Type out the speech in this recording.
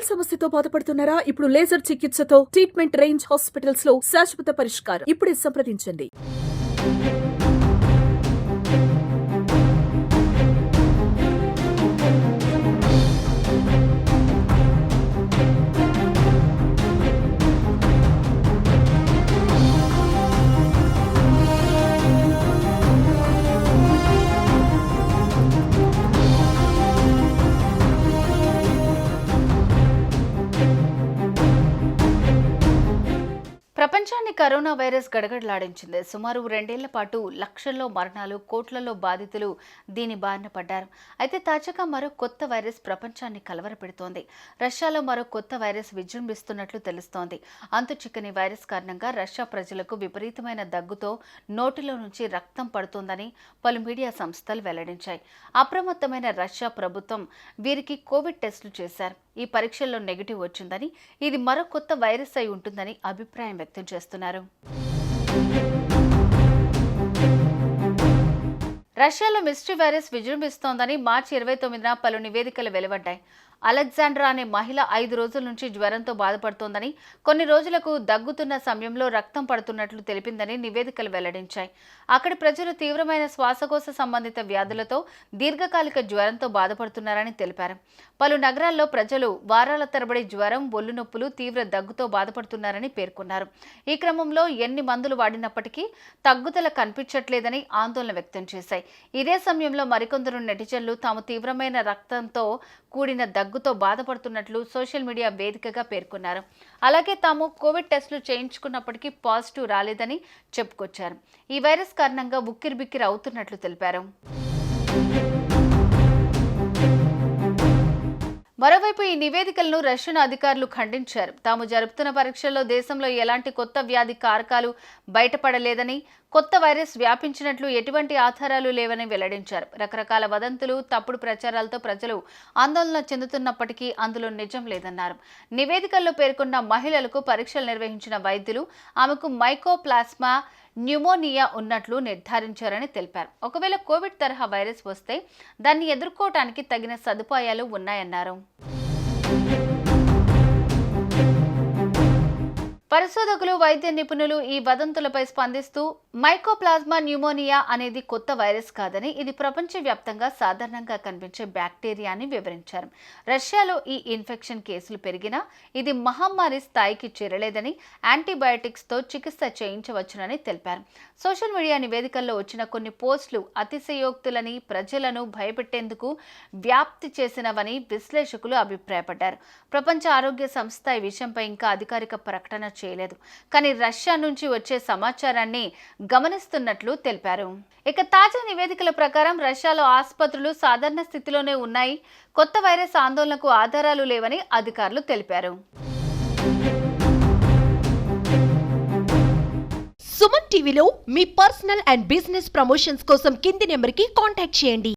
మొటిమల సమస్యతో బాధపడుతున్నారా? ఇప్పుడు లేజర్ చికిత్సతో ట్రీట్మెంట్ రేంజ్ హాస్పిటల్స్ లో శాశ్వత పరిష్కారం. ఇప్పుడే సంప్రదించండి. ప్రపంచాన్ని కరోనా వైరస్ గడగడలాడించింది. సుమారు 2 ఏళ్ల పాటు లక్షల్లో మరణాలు, కోట్లలో బాధితులు దీని బారిన పడ్డారు. అయితే తాజాగా మరో కొత్త వైరస్ ప్రపంచాన్ని కలవరపెడుతోంది. రష్యాలో మరో కొత్త వైరస్ విజృంభిస్తున్నట్లు తెలుస్తోంది. అంతుచిక్కని వైరస్ కారణంగా రష్యా ప్రజలకు విపరీతమైన దగ్గుతో నోటిలో నుంచి రక్తం పడుతోందని పలు మీడియా సంస్థలు వెల్లడించాయి. అప్రమత్తమైన రష్యా ప్రభుత్వం వీరికి కోవిడ్ టెస్టులు చేశారు. ఈ పరీక్షల్లో నెగిటివ్ వచ్చిందని, ఇది మరో కొత్త వైరస్ అయి ఉంటుందని అభిప్రాయం వ్యక్తం చేస్తున్నారు. రష్యాలో మిస్టరీ వైరస్ విజృంభిస్తోందని మార్చి 29న పలు నివేదికలు వెలువడ్డాయి. అలెగ్జాండ్రా అనే మహిళ 5 రోజుల నుంచి జ్వరంతో బాధపడుతోందని, కొన్ని రోజులకు దగ్గుతున్న సమయంలో రక్తం పడుతున్నట్లు తెలిపిందని నివేదికలు వెల్లడించాయి. అక్కడి ప్రజలు తీవ్రమైన శ్వాసకోశ సంబంధిత వ్యాధులతో దీర్ఘకాలిక జ్వరంతో బాధపడుతున్నారని తెలిపారు. పలు నగరాల్లో ప్రజలు వారాల తరబడి జ్వరం, ఒళ్ళు నొప్పులు, తీవ్ర దగ్గుతో బాధపడుతున్నారని పేర్కొన్నారు. ఈ క్రమంలో ఎన్ని మందులు వాడినప్పటికీ తగ్గుదల కనిపించట్లేదని ఆందోళన వ్యక్తం చేశాయి. ఇదే సమయంలో మరికొందరు నెటిజన్లు తాము తీవ్రమైన రక్తంతో కూడిన దగ్గుతో బాధపడుతున్నట్లు సోషల్ మీడియా వేదికగా పేర్కొన్నారు. అలాగే తాము కోవిడ్ టెస్టులు చేయించుకున్నప్పటికీ పాజిటివ్ రాలేదని చెప్పుకొచ్చారు. ఈ వైరస్ కారణంగా ఉక్కిరిబిక్కిరి అవుతున్నట్లు తెలిపారు. మరోవైపు ఈ నివేదికలను రష్యన్ అధికారులు ఖండించారు. తాము జరుపుతున్న పరీక్షల్లో దేశంలో ఎలాంటి కొత్త వ్యాధి కారకాలు బయటపడలేదని, కొత్త వైరస్ వ్యాపించినట్లు ఎటువంటి ఆధారాలు లేవని వెల్లడించారు. రకరకాల వదంతులు, తప్పుడు ప్రచారాలతో ప్రజలు ఆందోళన చెందుతున్నప్పటికీ అందులో నిజం లేదన్నారు. నివేదికల్లో పేర్కొన్న మహిళలకు పరీక్షలు నిర్వహించిన వైద్యులు ఆమెకు మైకోప్లాస్మా న్యూమోనియా ఉన్నట్లు నిర్ధారించారని తెలిపారు. ఒకవేళ కోవిడ్ తరహా వైరస్ వస్తే దాన్ని ఎదుర్కోవటానికి తగిన సదుపాయాలు ఉన్నాయన్నారు. పరిశోధకులు, వైద్య నిపుణులు ఈ వదంతులపై స్పందిస్తూ మైకోప్లాస్మా న్యూమోనియా అనేది కొత్త వైరస్ కాదని, ఇది ప్రపంచవ్యాప్తంగా సాధారణంగా కనిపించే బ్యాక్టీరియా అని వివరించారు. రష్యాలో ఈ ఇన్ఫెక్షన్ కేసులు పెరిగినా ఇది మహమ్మారి స్థాయికి చేరలేదని, యాంటీబయాటిక్స్తో చికిత్స చేయించవచ్చునని తెలిపారు. సోషల్ మీడియా నివేదికల్లో వచ్చిన కొన్ని పోస్టులు అతిశయోక్తులని, ప్రజలను భయపెట్టేందుకు వ్యాప్తి చేసినవని విశ్లేషకులు అభిప్రాయపడ్డారు. ప్రపంచ ఆరోగ్య సంస్థ ఈ విషయంపై ఇంకా అధికారిక ప్రకటన చేయలేదు. కానీ రష్యా నుంచి వచ్చే సమాచారాన్ని గమనిస్తున్నట్లు తెలిపారు. ఇక తాజా నివేదికల ప్రకారం రష్యాలో ఆసుపత్రులు సాధారణ స్థితిలోనే ఉన్నాయి. కొత్త వైరస్ ఆందోళనకు ఆధారాలు లేవని అధికారులు తెలిపారు. సుమన్ టీవీలో మీ పర్సనల్ అండ్ బిజినెస్ ప్రమోషన్స్ కోసం కింది నెంబర్కి కాంటాక్ట్ చేయండి.